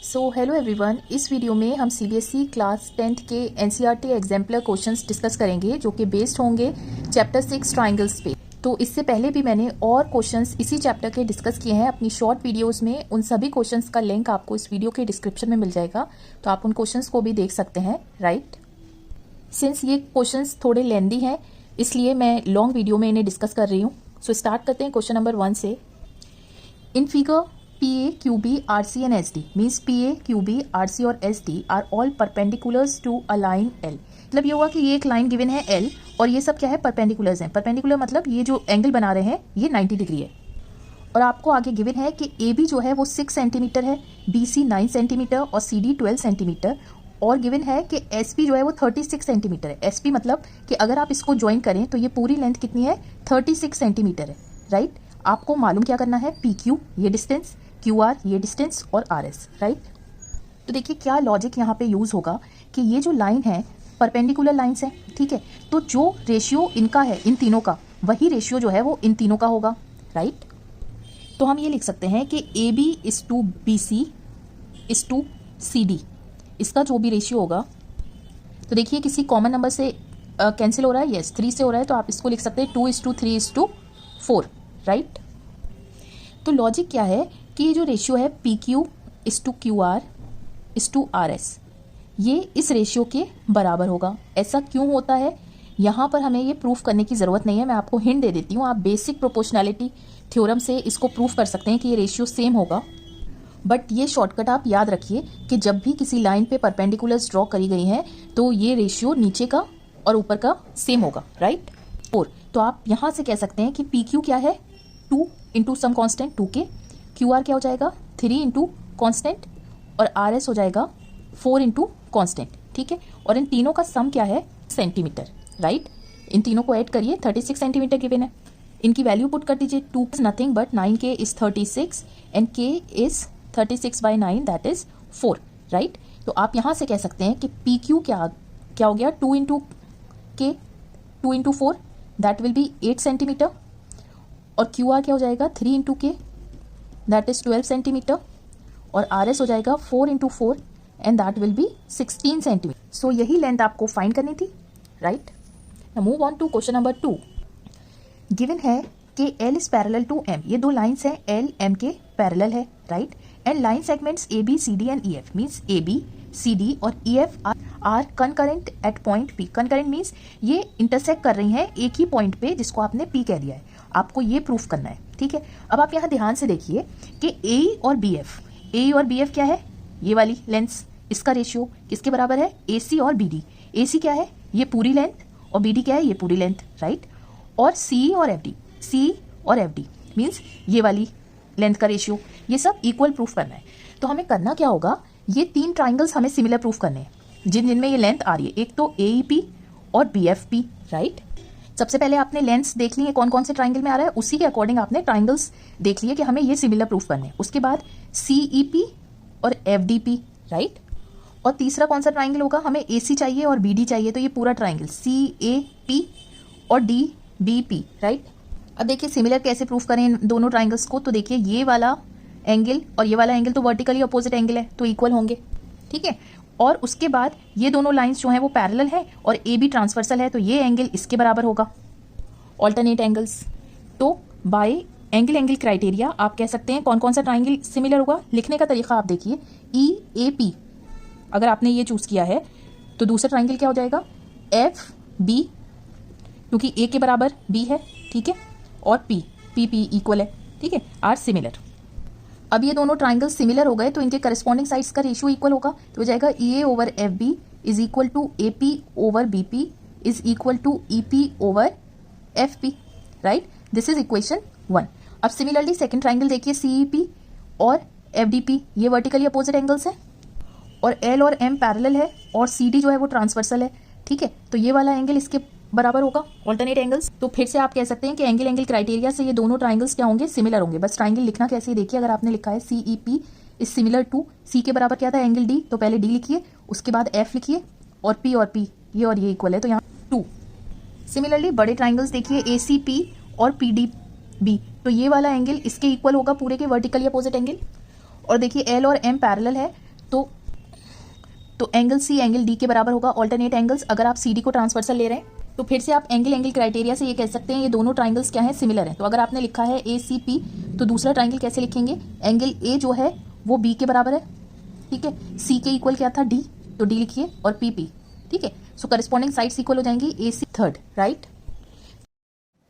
Hello everyone, इस video में हम सीबीएसई क्लास 10th के एनसीईआरटी एग्जाम्पलर क्वेश्चंस डिस्कस करेंगे जो कि बेस्ड होंगे चैप्टर 6 ट्राइंगल्स पे। तो इससे पहले भी मैंने और क्वेश्चंस इसी चैप्टर के डिस्कस किए हैं अपनी शॉर्ट वीडियोस में। उन सभी क्वेश्चंस का लिंक आपको इस वीडियो के डिस्क्रिप्शन में मिल जाएगा, तो आप उन क्वेश्चंस को भी देख सकते हैं। राइट, सिंस ये क्वेश्चंस थोड़े लेंदी हैं इसलिए मैं लॉन्ग वीडियो में इन्हें डिस्कस कर रही हूँ। सो स्टार्ट करते हैं क्वेश्चन नंबर 1 से। In figure PA, QB, RC and SD means PA, QB, RC और SD are all perpendiculars to a line L। मतलब ये हुआ कि ये एक लाइन गिवन है L और ये सब क्या है, परपेंडिकुलर्स हैं। परपेंडिकुलर मतलब ये जो एंगल बना रहे हैं ये 90 डिग्री है। और आपको आगे गिवन है कि AB जो है वो 6 सेंटीमीटर है, BC 9 सेंटीमीटर और CD 12 सेंटीमीटर। और गिवन है कि SP जो है वो 36 सेंटीमीटर है। SP मतलब कि अगर आप इसको ज्वाइन करें तो ये पूरी लेंथ कितनी है, 36 सेंटीमीटर है। राइट, आपको मालूम क्या करना है, PQ ये डिस्टेंस, QR ये डिस्टेंस और RS। राइट, तो देखिए क्या लॉजिक यहाँ पे यूज़ होगा कि ये जो लाइन है परपेंडिकुलर लाइंस है, ठीक है, तो जो रेशियो इनका है इन तीनों का वही रेशियो जो है वो इन तीनों का होगा। राइट, तो हम ये लिख सकते हैं कि AB is to BC is to CD, इसका जो भी रेशियो होगा। तो देखिए किसी कॉमन नंबर से कैंसिल हो रहा है, यस 3 से हो रहा है, तो आप इसको लिख सकते हैं 2:3:4। राइट, तो लॉजिक क्या है कि ये जो रेशियो है PQ is to QR is to RS ये इस रेशियो के बराबर होगा। ऐसा क्यों होता है, यहाँ पर हमें ये प्रूफ करने की ज़रूरत नहीं है, मैं आपको हिंट दे देती हूँ। आप बेसिक प्रोपोर्शनैलिटी थ्योरम से इसको प्रूफ कर सकते हैं कि ये रेशियो सेम होगा। बट ये शॉर्टकट आप याद रखिए कि जब भी किसी लाइन पे परपेंडिकुलर्स ड्रॉ करी गई हैं तो ये रेशियो नीचे का और ऊपर का सेम होगा। राइट, और तो आप यहाँ से कह सकते हैं कि PQ क्या है, 2 into some constant 2K, QR क्या हो जाएगा 3 इंटू कॉन्स्टेंट और RS हो जाएगा 4 इंटू कॉन्स्टेंट। ठीक है, और इन तीनों का सम क्या है, सेंटीमीटर। राइट, इन तीनों को ऐड करिए, 36 सेंटीमीटर गिवन है। इनकी वैल्यू पुट कर दीजिए, 2 is nothing but 9K is 36 and K is 36/9 that is 4। Right, तो आप यहाँ से कह सकते हैं कि PQ क्या हो गया, 2 into K 2 into 4 that will be 8 centimetre और QR क्या हो जाएगा 3 into K that is 12 centimetre और RS हो जाएगा 4 into 4 and that will be 16 centimetre. So यही लेंथ आपको फाइंड करनी थी। Right, move on to question number 2। Given है कि L इज पैरेलल टू M, ये दो लाइंस हैं L M के पैरेलल है। Right, and line segments AB CD एंड EF मीन्स AB CD और EF are concurrent at point P। Concurrent means ये इंटरसेक्ट कर रही हैं एक ही पॉइंट पे जिसको आपने P कह दिया है। आपको ये प्रूफ करना है। ठीक है, अब आप यहाँ ध्यान से देखिए कि AE और BF क्या है, ये वाली लेंथ, इसका रेशियो किसके बराबर है, AC और BD। AC क्या है, ये पूरी लेंथ और BD क्या है, ये पूरी लेंथ। राइट, और CE और FD मीन्स ये वाली लेंथ का रेशियो, ये सब इक्वल प्रूफ करना है। तो हमें करना क्या होगा, ये 3 ट्राइंगल्स हमें सिमिलर प्रूफ करने हैं जिनमें ये लेंथ आ रही है। एक तो AEP और BFP। राइट, सबसे पहले आपने लेंथ्स देख ली है कौन कौन से ट्राइंगल में आ रहा है, उसी के अकॉर्डिंग आपने ट्राइंगल्स देख लिए कि हमें ये सिमिलर प्रूफ करने हैं। उसके बाद CEP और FDP। राइट, और तीसरा कौन सा ट्राइंगल होगा, हमें AC चाहिए और BD चाहिए, तो ये पूरा ट्राइंगल CAP और DBP। राइट, अब देखिए सिमिलर कैसे प्रूफ करें इन दोनों ट्राइंगल्स को। तो देखिए ये वाला एंगल और ये वाला एंगल तो वर्टिकली अपोजिट एंगल है तो इक्वल होंगे। ठीक है, और उसके बाद ये दोनों लाइंस जो हैं वो पैरेलल है और AB ट्रांसवर्सल है तो ये एंगल इसके बराबर होगा। ऑल्टरनेट एंगल्स, तो बाय एंगल क्राइटेरिया आप कह सकते हैं कौन कौन सा ट्राइंगल सिमिलर होगा। लिखने का तरीका आप देखिए, EAP अगर आपने ये चूज किया है तो दूसरा ट्राइंगल क्या हो जाएगा, FB क्योंकि A के बराबर B है। ठीक है, और PP इक्वल है। ठीक है, आर सिमिलर। अब ये दोनों ट्राइंगल सिमिलर हो गए तो इनके करस्पॉन्डिंग साइड्स का रेशियो इक्वल होगा, तो हो जाएगा EA over FB is equal to AP over BP is equal to EP over FP। Right, this is equation 1। अब सिमिलरली सेकंड ट्राइंगल देखिए, CEP और FDP ये वर्टिकली अपोजिट एंगल्स हैं और L और M पैरेलल है और CD जो है वो ट्रांसवर्सल है। ठीक है, तो ये वाला एंगल इसके बराबर होगा, ऑल्टरनेट एंगल्स। तो फिर से आप कह सकते हैं कि एंगल क्राइटेरिया से ये दोनों ट्राइंगल्स क्या होंगे, सिमिलर होंगे। बस ट्राइंगल लिखना कैसे देखिए, अगर आपने लिखा है CEP is similar to, C के बराबर क्या था एंगल D, तो पहले D लिखिए, उसके बाद F लिखिए और P ये और ये इक्वल है तो यहाँ 2। सिमिलरली बड़े ट्राइंगल्स देखिए ACP और PDB, तो ये वाला एंगल इसके इक्वल होगा पूरे के वर्टिकली अपोजिट एंगल। और देखिए L और M पैरेलल है तो एंगल सी एंगल डी के बराबर होगा, ऑल्टरनेट एंगल्स। अगर आप सी डी को ट्रांसवर्सल ले रहे हैं तो फिर से आप एंगल एंगल क्राइटेरिया से ये कह सकते हैं ये दोनों ट्राइंगल्स क्या है, सिमिलर है। तो अगर आपने लिखा है ए सी पी तो दूसरा ट्राइंगल कैसे लिखेंगे, एंगल ए जो है वो बी के बराबर है, ठीक है। सी के इक्वल क्या था, डी, तो डी लिखिए और पी पी, ठीक है। सो करस्पॉन्डिंग साइड्स इक्वल हो जाएंगी ए सी थर्ड, राइट।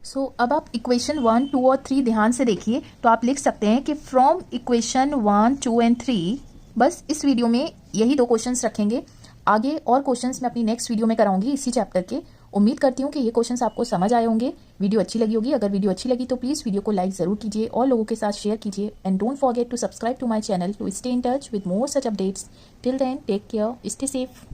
सो अब आप इक्वेशन 1, 2 और 3 ध्यान से देखिए। तो आप लिख सकते हैं कि फ्रॉम इक्वेशन 1, 2 एंड 3, बस इस वीडियो में यही 2 क्वेश्चंस रखेंगे। आगे और क्वेश्चंस मैं अपनी नेक्स्ट वीडियो में कराऊंगी इसी चैप्टर के। उम्मीद करती हूँ कि ये क्वेश्चंस आपको समझ आए होंगे, वीडियो अच्छी लगी होगी। अगर वीडियो अच्छी लगी तो प्लीज़ वीडियो को लाइक ज़रूर कीजिए और लोगों के साथ शेयर कीजिए। And don't forget to subscribe to my channel to stay in touch with more such updates. Till then take care, stay safe.